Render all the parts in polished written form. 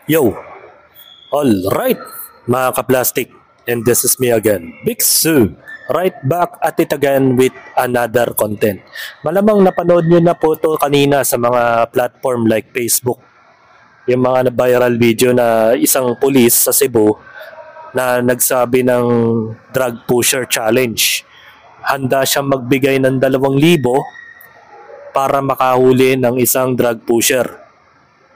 Yo, alright mga ka-plastic, and this is me again, Big Sue, right back at it again with another content. Malamang napanood nyo na po ito kanina sa mga platform like Facebook, yung mga viral video na isang pulis sa Cebu na nagsabi ng drug pusher challenge. Handa siyang magbigay ng 2,000 para makahuli ng isang drug pusher.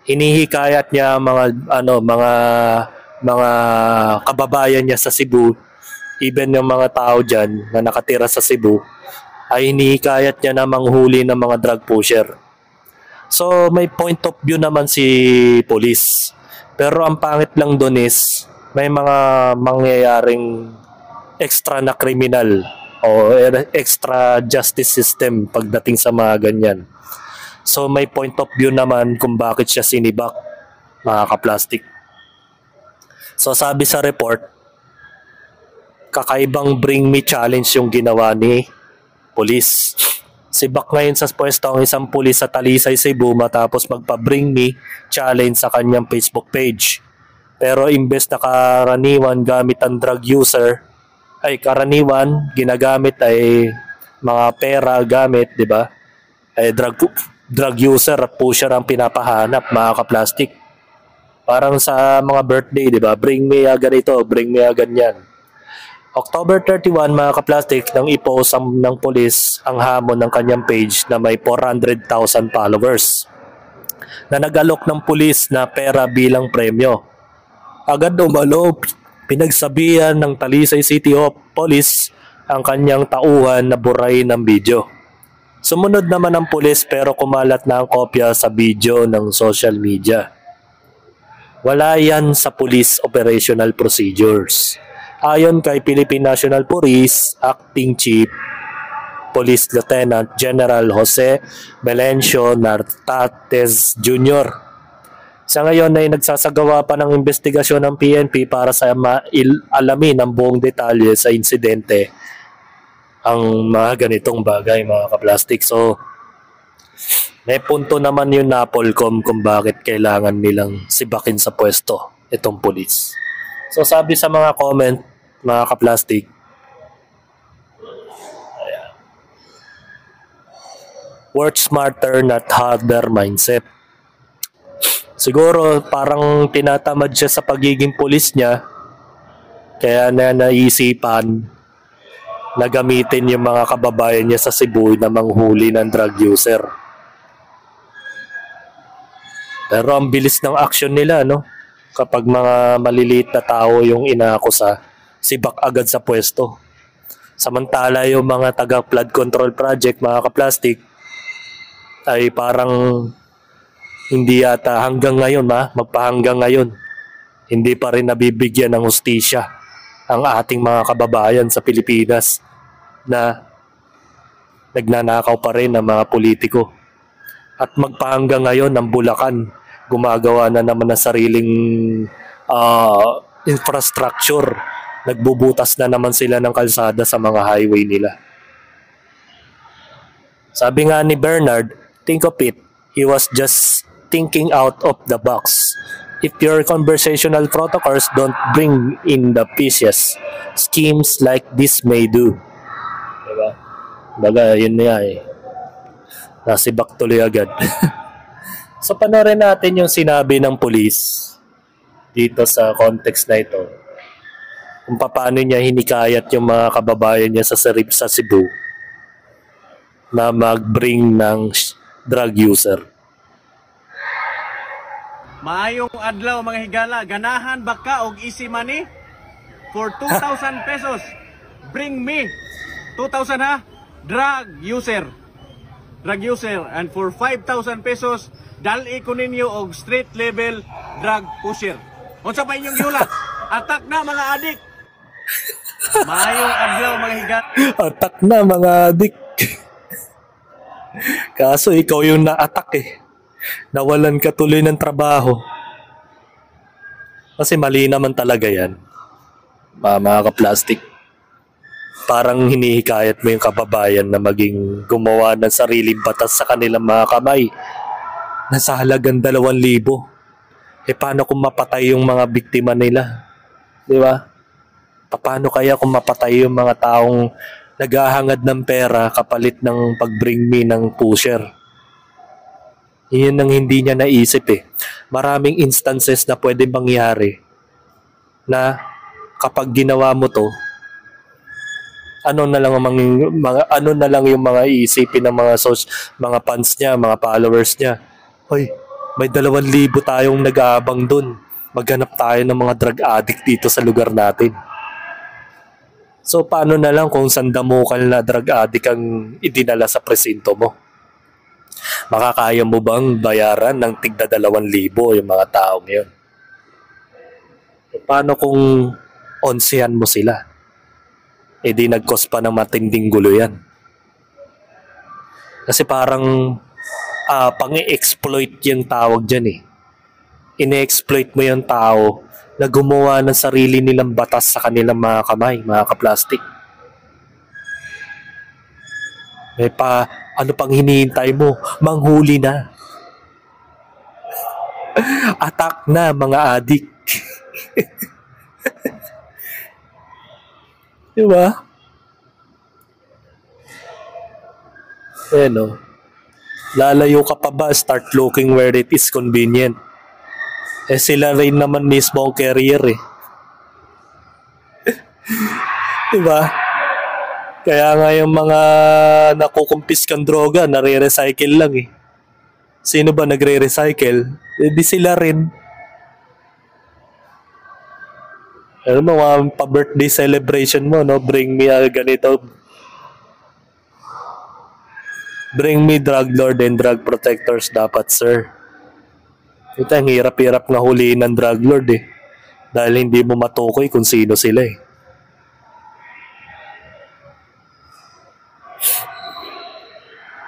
Hinihikayat niya mga kababayan niya sa Cebu, even yung mga tao diyan na nakatira sa Cebu, ay hinihikayat niya na manghuli ng mga drug pusher. So may point of view naman si police. Pero ang pangit lang doon is may mga mangyayaring extra na kriminal o extra justice system pagdating sa mga ganyan. So may point of view naman kung bakit siya sinibak, mga ka-plastic. So sabi sa report, kakaibang bring me challenge yung ginawa ni police. Sibak ngayon sa pwesto ang isang pulis sa Talisay, Cebu matapos magpa-bring me challenge sa kanyang Facebook page. Pero imbes na karaniwan gamit ang drug user, ay karaniwan ginagamit ay mga pera gamit, di ba? Ay drug user at pusher ang pinapahanap, mga ka-plastic. Parang sa mga birthday, di ba? Bring me ganito, bring me ganyan. October 31, mga ka-plastic, nang i-post ng polis ang hamon ng kanyang page na may 400,000 followers na nag-alok ng pulis na pera bilang premyo. Agad umalo, pinagsabihan ng Talisay City Police ang kanyang tauhan na buray ng video. Sumunod naman ang pulis pero kumalat na ang kopya sa video ng social media. Wala yan sa police operational procedures. Ayon kay Philippine National Police Acting Chief Police Lieutenant General Jose Melencio Nartates Jr. Sa ngayon ay nagsasagawa pa ng investigasyon ng PNP para sa alamin ang buong detalye sa insidente ang mga ganitong bagay, mga ka-plastic. So may punto naman yung Napolcom kung bakit kailangan nilang sibakin sa pwesto itong pulis. So sabi sa mga comment, mga ka-plastic, work smarter not harder mindset. Siguro parang tinatamad siya sa pagiging pulis niya, kaya na naisipan na gamitin yung mga kababayan niya sa Cebu na manghuli ng drug user. Pero ang bilis ng action nila, no? Kapag mga maliliit na tao yung inaakusa, sibak agad sa pwesto. Samantala yung mga taga-flood control project, mga ka-plastic, ay parang hindi yata hanggang ngayon, magpahanggang ngayon, hindi pa rin nabibigyan ng hustisya ang ating mga kababayan sa Pilipinas na nagnanakaw pa rin ng mga politiko. At magpahanggang ngayon ang Bulacan, gumagawa na naman ng sariling infrastructure. Nagbubutas na naman sila ng kalsada sa mga highway nila. Sabi nga ni Bernard, think of it, he was just thinking out of the box. If your conversational protocols don't bring in the pieces, schemes like this may do. Diba? Baga, yun nga eh. Nasibak tuloy agad. So, panoorin natin yung sinabi ng police dito sa context na ito. Kung paano niya hinikayat yung mga kababayan niya sa Cebu na mag-bring ng drug user. Maayong adlaw mga higala, ganahan baka og easy money for 2,000 pesos. Bring me 2,000 ha, drug user. And for 5,000 pesos, dali ko ninyo og street level drug pusher. Unsa pa inyong giulat? Atak na mga adik. Maayong adlaw mga higala. Atak na mga adik. Kaso ikaw yung na-attack eh. Nawalan ka tuloy ng trabaho. Kasi mali naman talaga yan, mga ka-plastic. Parang hinihikayat mo yung kababayan na maging gumawa ng sariling batas sa kanilang mga kamay na sa halagang 2,000. Paano kung mapatay yung mga biktima nila? Di ba? Paano kaya kung mapatay yung mga taong naghahangad ng pera kapalit ng pag-bring me ng pusher? Yun ang hindi niya naisip eh. Maraming instances na pwede mangyari na kapag ginawa mo to, ano na lang yung mga iisipin ng mga fans niya, mga followers niya. Hoy, may 2,000 tayong nag-aabang dun. Maghanap tayo ng mga drug addict dito sa lugar natin. So paano na lang kung sandamukal na drug addict ang idinala sa presinto mo? Makakaya mo bang bayaran ng tigda 2,000 yung mga taong yun? Paano kung onsehan mo sila? Di nag-cause pa ng matinding gulo yan. Kasi parang pang-i-exploit yung tawag dyan eh. Ine-exploit mo yung tao na gumawa ng sarili nilang batas sa kanilang mga kamay, mga kaplastik. Ano pang hinihintay mo? Manghuli na. Attack na mga adik. Diba? No? Lalayo ka pa ba? Start looking where it is convenient. Sila rin naman mismo ang carrier eh. Diba? Kaya nga yung mga nakukumpiskang droga, nare-recycle lang eh. Sino ba nagre-recycle? Di sila rin. Alam mo, pa-birthday celebration mo, no? Bring me ganito. Bring me drug lord and drug protectors dapat, sir. Ito, ang hirap-hirap na huliin ng drug lord eh. Dahil hindi mo matukoy kung sino sila eh.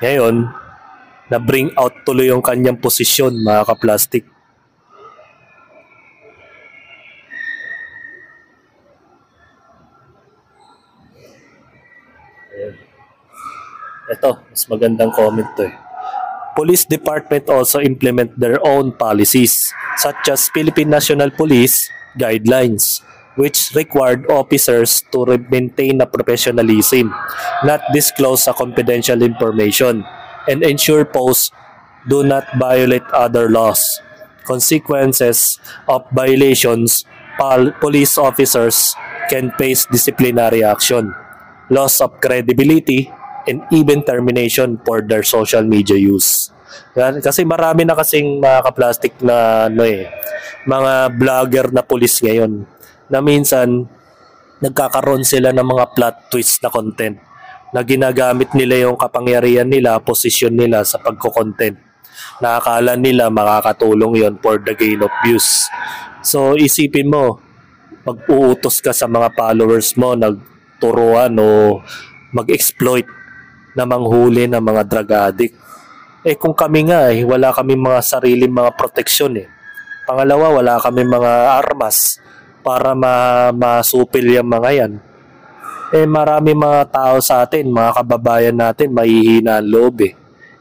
Ngayon, na-bring out tuloy yung kanyang posisyon, mga kaplastik. Ito, mas magandang comment to eh. Police Department also implement their own policies, such as Philippine National Police guidelines, which required officers to maintain a professionalism, not disclose a confidential information, and ensure posts do not violate other laws. Consequences of violations, police officers can face disciplinary action, loss of credibility, and even termination for their social media use. Yan, kasi marami na kasing mga kaplastik na mga vlogger na pulis ngayon na minsan nagkakaroon sila ng mga plot twist na content na ginagamit nila yung kapangyarihan nila, posisyon nila sa pagko-content. Nakakala nila makakatulong yon for the gain of views. So isipin mo, mag-uutos ka sa mga followers mo, nagturuan o mag-exploit na manghuli ng mga drug addict. Kung kami nga wala kami mga sariling mga proteksyon eh. Pangalawa, wala kami mga armas para masupil yung mga yan. Marami mga tao sa atin, mga kababayan natin, mahihina ang loob eh.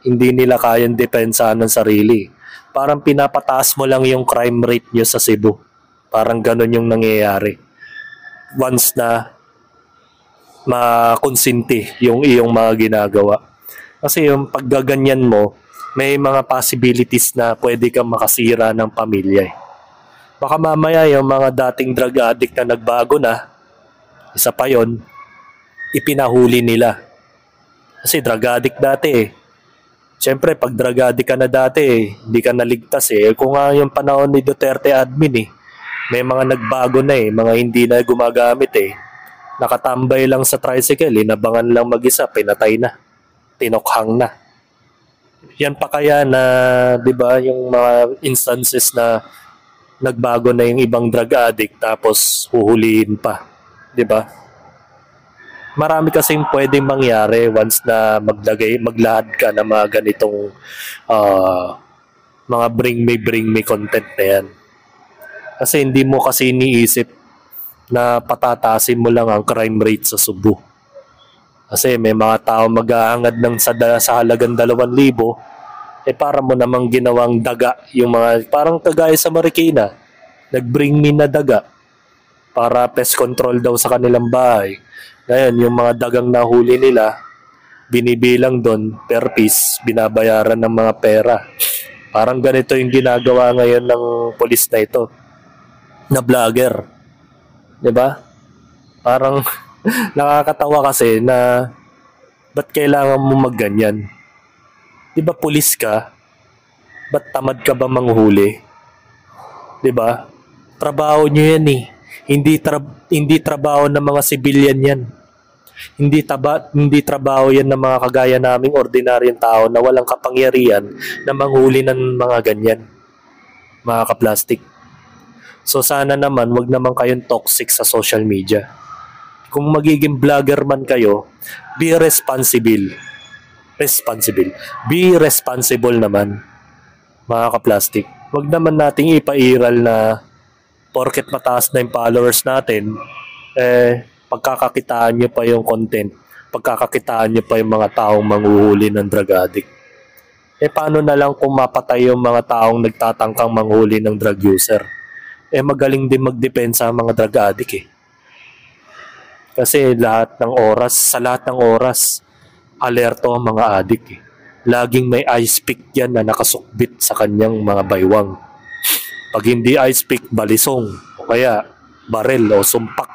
Hindi nila kayang depensahan ng sarili. Parang pinapataas mo lang yung crime rate nyo sa Cebu. Parang ganun yung nangyayari. Once na makonsinti yung iyong mga ginagawa. Kasi yung paggaganyan mo, may mga possibilities na pwede kang makasira ng pamilya eh. Baka mamaya yung mga dating drug addict na nagbago na, isa pa yon, ipinahuli nila. Kasi drug addict dati eh. Siyempre, pag drug addict ka na dati eh, hindi ka naligtas eh. Kung nga yung panahon ni Duterte admin eh, may mga nagbago na eh, mga hindi na gumagamit eh. Nakatambay lang sa tricycle, inabangan lang mag-isa, pinatay na. Tinokhang na. Yan pa kaya na, 'di ba, yung mga instances na nagbago na yung ibang drug addict tapos huhulihin pa, 'di ba? Marami kasing pwedeng mangyari once na maglahad ka ng mga ganitong mga bring me content na yan. Kasi hindi mo kasi iniisip na patatasin mo lang ang crime rate sa Cebu. Kasi may mga tao mag-aangad ng sa halagang 2,000, Para mo namang ginawang daga yung mga, parang kagaya sa Marikina, nag-bring me na daga para pest control daw sa kanilang bahay. Ngayon, yung mga dagang nahuli nila, binibilang doon per piece, binabayaran ng mga pera. Parang ganito yung ginagawa ngayon ng pulis na ito, na vlogger. 'Di ba? Parang nakakatawa kasi na ba't kailangan mo magganyan? 'Di ba pulis ka? Ba't tamad ka ba manghuli? 'Di ba? Trabaho nyo yan eh. Hindi trabaho ng mga civilian yan. Hindi trabaho yan ng mga kagaya naming ordinaryong tao na walang kapangyarihan na manghuli ng mga ganyan. Mga kaplastik. So sana naman wag naman kayong toxic sa social media. Kung magiging vlogger man kayo, be responsible. Be responsible naman, mga kaplastik. Wag naman nating ipairal na porket mataas na yung followers natin, pagkakakitaan nyo pa yung content, pagkakakitaan nyo pa yung mga taong manghuhuli ng drug addict. Paano na lang kung mapatay yung mga taong nagtatangkang manghuli ng drug user? Magaling din magdepensa ang mga drug addict eh. Kasi sa lahat ng oras, alerto ang mga addict eh. Laging may ice pick yan na nakasukbit sa kanyang mga baywang. Pag hindi ice pick, balisong, o kaya barel o sumpak.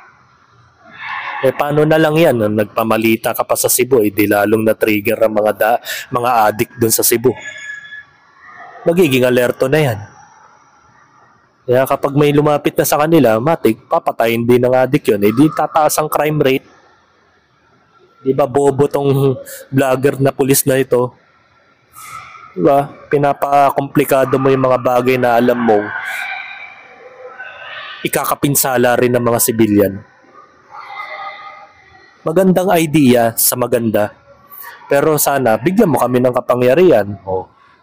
Paano na lang yan? Nagpamalita ka pa sa Cebu, di lalong na-trigger ang mga addict dun sa Cebu. Magiging alerto na yan. Kaya kapag may lumapit na sa kanila, matik, papatayin din ng addict yun. Di tataas ang crime rate. Di ba bobo tong vlogger na pulis na ito? Diba? Pinapakomplikado mo yung mga bagay na alam mo ikakapinsala rin ng mga sibilyan. Magandang idea sa maganda. Pero sana bigyan mo kami ng kapangyarihan.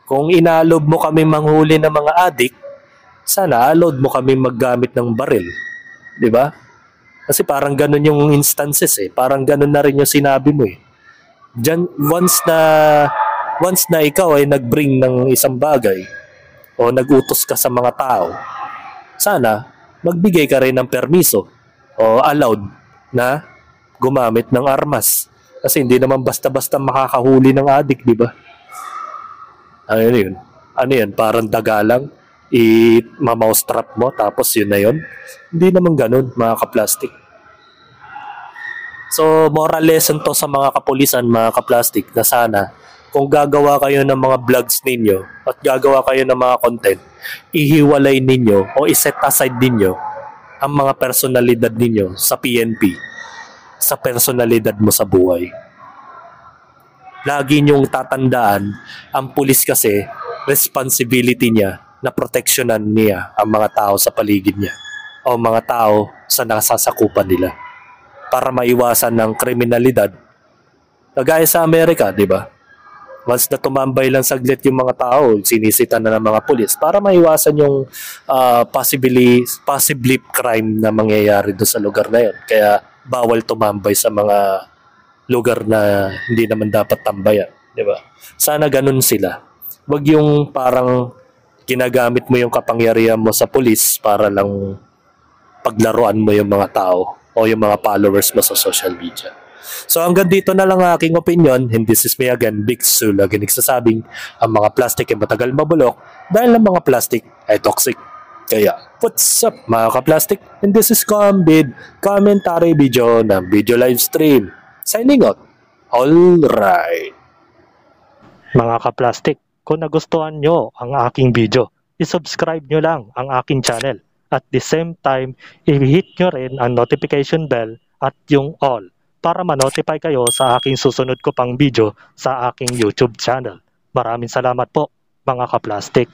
Kung inalob mo kami manghuli ng mga adik, sana allowed mo kami maggamit ng baril. Diba? Kasi parang ganun yung instances eh. Parang ganun na rin yung sinabi mo eh. Diyan, once na ikaw ay nag-bring ng isang bagay o nag-utos ka sa mga tao, sana magbigay ka rin ng permiso o allowed na gumamit ng armas. Kasi hindi naman basta-basta makakahuli ng adik, di ba? Ano yun? Ano yan? Parang daga lang, i-mousetrap mo, tapos yun na yun. Hindi naman ganun, mga kaplastik. So, moral lesson to sa mga kapulisan, mga kaplastik, na sana kung gagawa kayo ng mga vlogs ninyo at gagawa kayo ng mga content, ihiwalay ninyo o iset aside ninyo ang mga personalidad ninyo sa PNP, sa personalidad mo sa buhay. Lagi nyong tatandaan, ang pulis kasi, responsibility niya na proteksyonan niya ang mga tao sa paligid niya o mga tao sa nasasakupan nila para maiwasan ng kriminalidad. Kagaya sa Amerika, di ba? Once na tumambay lang saglit yung mga tao, sinisita na ng mga pulis para maiwasan yung possibly crime na mangyayari doon sa lugar na yun. Kaya bawal tumambay sa mga lugar na hindi naman dapat tambayan, di ba? Sana ganun sila. Wag yung parang ginagamit mo yung kapangyarihan mo sa pulis para lang paglaruan mo yung mga tao o yung mga followers mo sa social media. So hanggang dito na lang ang aking opinion, and this is me again, Big Su, lagi nagsasabing ang mga plastic ay matagal mabulok dahil ang mga plastic ay toxic. Kaya, what's up mga ka-plastic? And this is Combid, commentary video ng video live stream. Signing out. Alright. Mga ka-plastic, kung nagustuhan nyo ang aking video, isubscribe nyo lang ang aking channel. At the same time, i-hit nyo rin ang notification bell at yung all para ma-notify kayo sa aking susunod ko pang video sa aking YouTube channel. Maraming salamat po mga ka-plastic.